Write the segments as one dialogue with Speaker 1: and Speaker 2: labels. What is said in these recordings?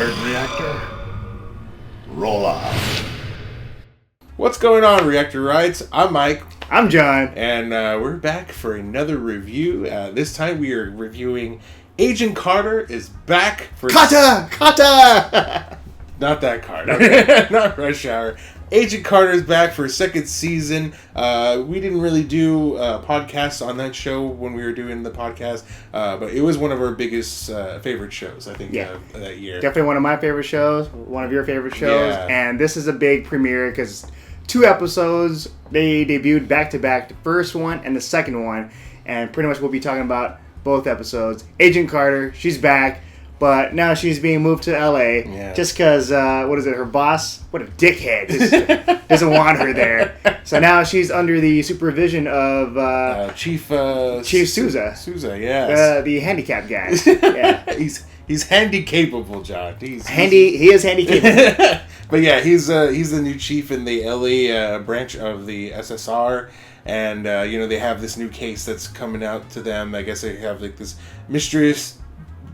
Speaker 1: Alert Reactor. Roll off.
Speaker 2: What's going on, Reactor Rides? I'm Mike.
Speaker 3: I'm John.
Speaker 2: And we're back for another review. This time we are reviewing Agent Carter is back for...
Speaker 3: Kata!
Speaker 2: Not that Carter. Not Rush Hour. Agent Carter is back for a second season. We didn't really do podcasts on that show when we were doing the podcast, but it was one of our biggest favorite shows, I think, that year.
Speaker 3: Definitely one of my favorite shows, one of your favorite shows,
Speaker 2: Yeah.
Speaker 3: and this is a big premiere because 2 episodes, they debuted back-to-back, the first one and the second one, and pretty much we'll be talking about both episodes. Agent Carter, she's back. But now she's being moved to LA just because, her boss, what a dickhead, just doesn't want her there. So now she's under the supervision of
Speaker 2: Chief
Speaker 3: Souza.
Speaker 2: Souza, yes.
Speaker 3: The handicapped guy. Yeah.
Speaker 2: He's handy capable, John. He
Speaker 3: is handy capable.
Speaker 2: But yeah, he's the new chief in the LA branch of the SSR. And, they have this new case that's coming out to them. I guess they have like this mysterious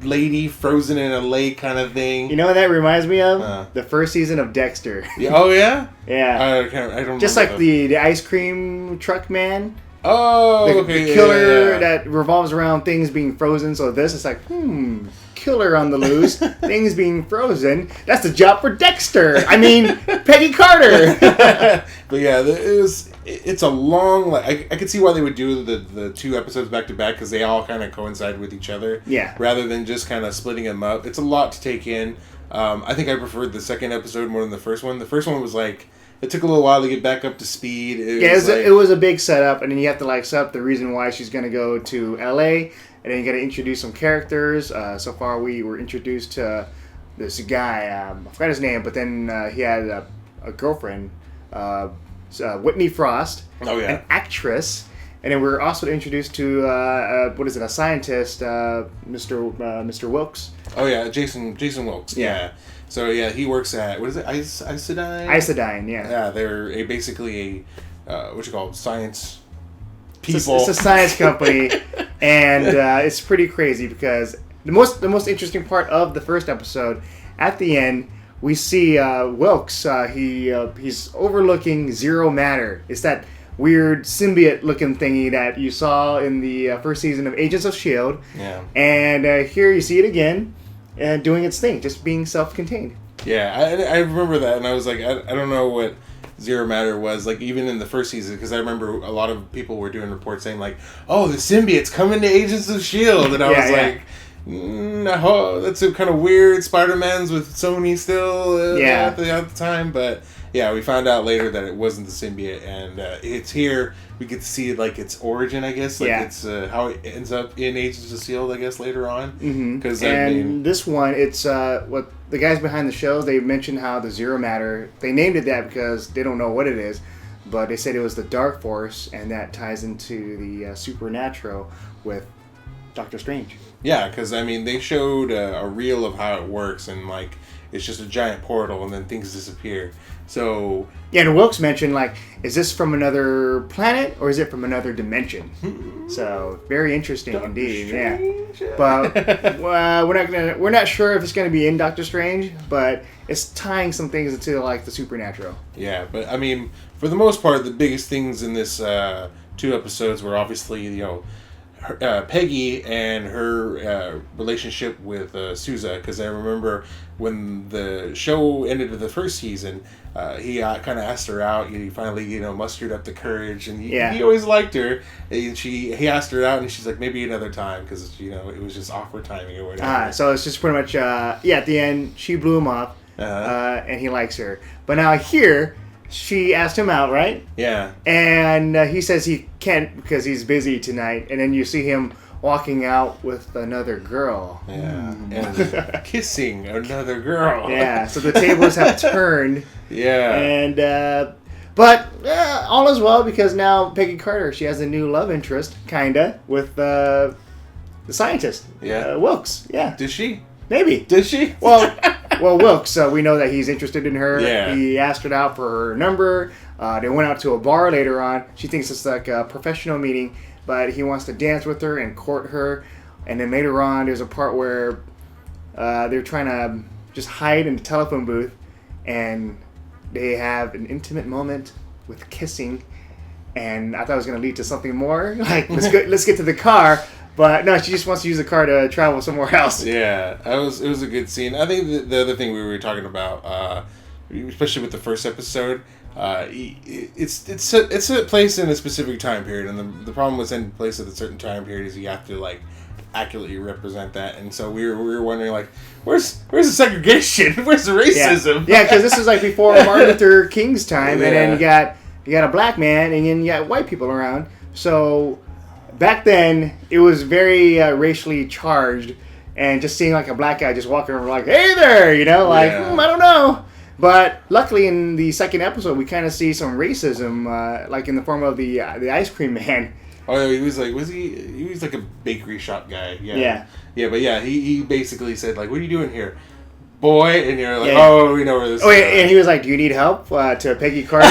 Speaker 2: lady frozen in a lake kind of thing.
Speaker 3: You know what that reminds me of? The first season of Dexter.
Speaker 2: Oh, yeah?
Speaker 3: Yeah.
Speaker 2: I don't
Speaker 3: just like the ice cream truck man.
Speaker 2: Oh,
Speaker 3: okay. The killer that revolves around things being frozen. So this is like, killer on the loose, things being frozen. That's the job for Dexter. I mean, Peggy Carter.
Speaker 2: But yeah, it's a long. I could see why they would do the 2 episodes back to back because they all kind of coincide with each other.
Speaker 3: Yeah.
Speaker 2: Rather than just kind of splitting them up, it's a lot to take in. I think I preferred the second episode more than the first one. The first one was like it took a little while to get back up to speed.
Speaker 3: It was a big setup, and then you have to set up the reason why she's going to go to LA. And then you got to introduce some characters. So far, we were introduced to this guy. I forgot his name, but then he had a girlfriend, Whitney Frost, an actress. And then we were also introduced to a scientist, Mr. Wilkes.
Speaker 2: Oh yeah, Jason Wilkes. Yeah. So yeah, he works at what is it? Isodyne.
Speaker 3: Isodyne. Yeah.
Speaker 2: Yeah, they're basically science. People.
Speaker 3: It's a science company, and it's pretty crazy because the most interesting part of the first episode, at the end, we see Wilkes. He's overlooking zero matter. It's that weird symbiote-looking thingy that you saw in the first season of Agents of S.H.I.E.L.D.
Speaker 2: Yeah.
Speaker 3: And here you see it again, doing its thing, just being self-contained.
Speaker 2: Yeah, I remember that, and I was like, I don't know what Zero Matter was, like, even in the first season, because I remember a lot of people were doing reports saying, like, oh, the symbiote's coming to Agents of S.H.I.E.L.D., and I was like, no, that's kind of weird. Spider-Man's with Sony still at the time, but yeah, we found out later that it wasn't the symbiote, and it's here. We get to see, like, its origin, I guess, it's how it ends up in Agents of S.H.I.E.L.D., I guess, later on.
Speaker 3: Mm-hmm. This one, it's what the guys behind the show, they mentioned how the Zero Matter, they named it that because they don't know what it is, but they said it was the Dark Force, and that ties into the supernatural with Doctor Strange.
Speaker 2: Yeah, because, they showed a reel of how it works, and, like, it's just a giant portal, and then things disappear. So...
Speaker 3: Yeah, and Wilkes mentioned, is this from another planet, or is it from another dimension? So, very interesting indeed.
Speaker 2: Strange.
Speaker 3: Yeah. But, we're not sure if it's going to be in Doctor Strange, but it's tying some things into, the supernatural.
Speaker 2: Yeah, but, for the most part, the biggest things in this 2 episodes were obviously, Peggy and her relationship with Souza, because I remember when the show ended with the first season, he kind of asked her out. He finally, mustered up the courage, and he always liked her. And he asked her out, and she's like, maybe another time, because it was just awkward timing or whatever.
Speaker 3: So it's just pretty much at the end she blew him off, and he likes her. But now here, she asked him out, right?
Speaker 2: Yeah.
Speaker 3: And he says he can't because he's busy tonight. And then you see him walking out with another girl.
Speaker 2: Yeah. And kissing another girl.
Speaker 3: Yeah. So the tables have turned.
Speaker 2: Yeah.
Speaker 3: And, but all is well because now Peggy Carter, she has a new love interest, kinda, with the scientist.
Speaker 2: Yeah.
Speaker 3: Wilkes. Yeah.
Speaker 2: Did she?
Speaker 3: Maybe.
Speaker 2: Did she?
Speaker 3: Well, Wilkes, we know that he's interested in her.
Speaker 2: Yeah.
Speaker 3: He asked her out for her number. They went out to a bar later on. She thinks it's like a professional meeting, but he wants to dance with her and court her. And then later on, there's a part where they're trying to just hide in the telephone booth, and they have an intimate moment with kissing. And I thought it was going to lead to something more. Like, let's get to the car. But no, she just wants to use the car to travel somewhere else.
Speaker 2: Yeah, it was a good scene. I think the other thing we were talking about, especially with the first episode, it's a place in a specific time period, and the problem with in place at a certain time period is you have to like accurately represent that. And so we were wondering like, where's the segregation? Where's the racism?
Speaker 3: Yeah, because this is like before Martin Luther King's time, and then you got a black man, and then you got white people around. So back then, it was very racially charged, and just seeing like a black guy just walking around like, hey there, I don't know. But luckily, in the second episode, we kind of see some racism, like in the form of the ice cream man.
Speaker 2: Oh, he was like, he was like a bakery shop guy. Yeah. But he basically said like, what are you doing here, boy? And you're like, oh, we know where this is going.
Speaker 3: And he was like, do you need help? To Peggy Carter.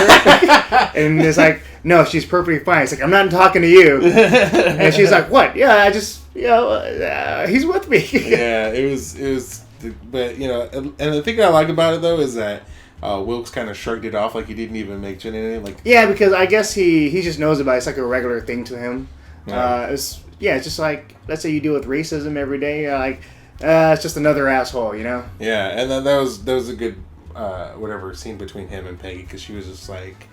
Speaker 3: And it's like, no, she's perfectly fine. It's like, I'm not talking to you. And she's like, what? Yeah, I just, he's with me.
Speaker 2: Yeah, it was, but, and the thing I like about it, though, is that Wilkes kind of shrugged it off like he didn't even mention anything. Like,
Speaker 3: yeah, because I guess he just knows about it. It's like a regular thing to him. It's just like, let's say you deal with racism every day. It's just another asshole,
Speaker 2: Yeah, and then that was a good scene between him and Peggy, because she was just like,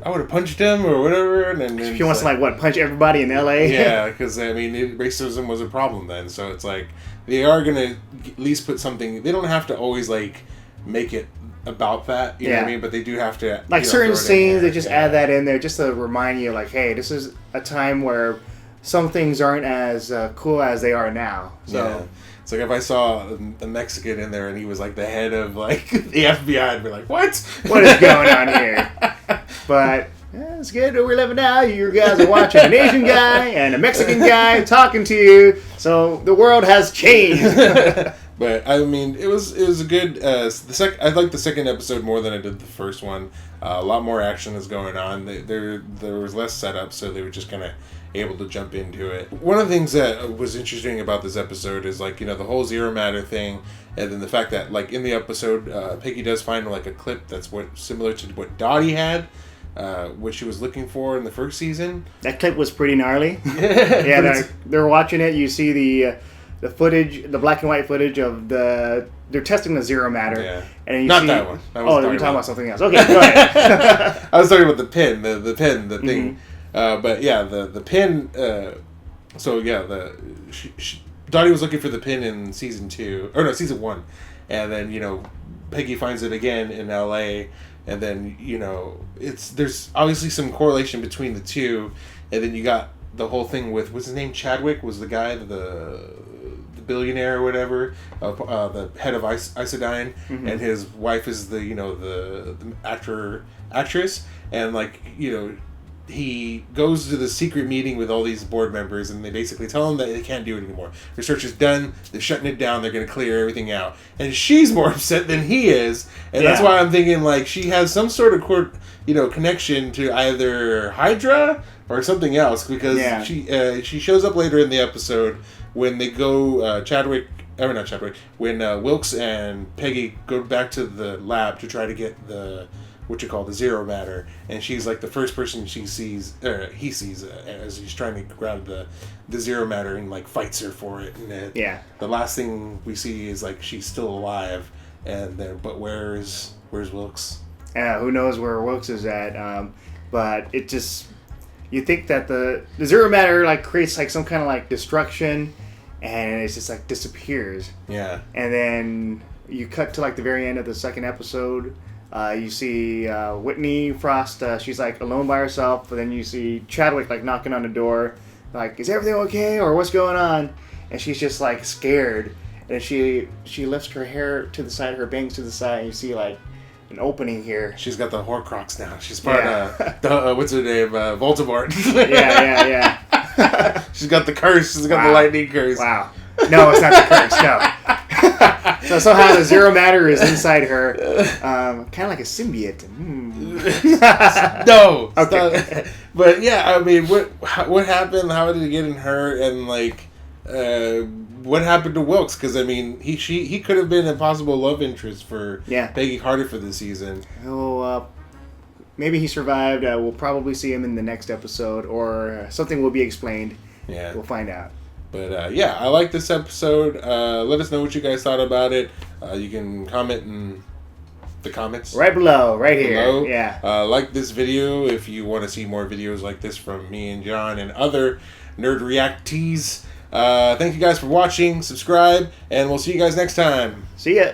Speaker 2: I would have punched him or whatever, and then
Speaker 3: she wants to punch everybody in L.A.
Speaker 2: Yeah, because racism was a problem then, so it's like they are gonna at least put something. They don't have to always make it about that, you know what I mean? But they do have to
Speaker 3: certain scenes. They just add that in there just to remind you, like, hey, this is a time where some things aren't as cool as they are now. So.
Speaker 2: Yeah. It's like if I saw a Mexican in there and he was like the head of like the FBI, I'd be like, what?
Speaker 3: What is going on here? But it's good that we're living now. You guys are watching an Asian guy and a Mexican guy talking to you. So the world has changed.
Speaker 2: But I mean, it was a good. I liked the second episode more than I did the first one. A lot more action is going on. There was less setup, so they were just kind of able to jump into it. One of the things that was interesting about this episode is the whole Zero Matter thing, and then the fact that in the episode, Peggy does find a clip that's similar to what Dottie had, what she was looking for in the first season.
Speaker 3: That clip was pretty gnarly. Yeah, they're watching it. You see the footage, the black and white footage of they're testing the Zero Matter.
Speaker 2: Yeah.
Speaker 3: And you
Speaker 2: Not
Speaker 3: see,
Speaker 2: that one.
Speaker 3: You're talking about something else. Okay, go ahead.
Speaker 2: I was talking about the pin, the thing. But yeah, the pin. Dottie was looking for the pin in season 1, and then Peggy finds it again in L.A. And then there's obviously some correlation between the two, and then you got the whole thing with what's his name, Chadwick was the guy, the billionaire or whatever, the head of Isodyne, and his wife is the actress, and he goes to the secret meeting with all these board members, and they basically tell him that they can't do it anymore. Research is done. They're shutting it down. They're going to clear everything out. And she's more upset than he is, and that's why I'm thinking she has some sort of connection to either Hydra or something else, because she shows up later in the episode when they go when Wilkes and Peggy go back to the lab to try to get the Zero Matter, and she's the first person he sees as he's trying to grab the Zero Matter, and fights her for it, and the last thing we see is she's still alive, and then but where's Wilkes?
Speaker 3: Who knows where Wilkes is at, but it just, you think that the Zero Matter creates some kind of destruction, and it's just disappears.
Speaker 2: Yeah.
Speaker 3: And then you cut to the very end of the second episode. You see Whitney Frost, she's alone by herself, but then you see Chadwick knocking on the door, is everything okay, or what's going on? And she's just scared, and she lifts her hair to the side, her bangs to the side, and you see an opening here.
Speaker 2: She's got the Horcrux now. She's part of what's her name, Voldemort.
Speaker 3: yeah.
Speaker 2: She's got the curse. She's got the lightning curse.
Speaker 3: Wow. No, it's not the curse. No. So somehow the Zero Matter is inside her, kind of like a symbiote.
Speaker 2: No.
Speaker 3: Okay.
Speaker 2: But yeah, I mean, what happened? How did it get in her? And what happened to Wilkes? Because I mean, he could have been a possible love interest for Peggy Carter for this season.
Speaker 3: Oh, maybe he survived. We'll probably see him in the next episode, or something will be explained.
Speaker 2: Yeah,
Speaker 3: we'll find out.
Speaker 2: But yeah, I like this episode. Let us know what you guys thought about it. You can comment in the comments
Speaker 3: right below, right here. Yeah.
Speaker 2: Like this video if you want to see more videos like this from me and John and other nerd reactees. Thank you guys for watching. Subscribe, and we'll see you guys next time.
Speaker 3: See ya.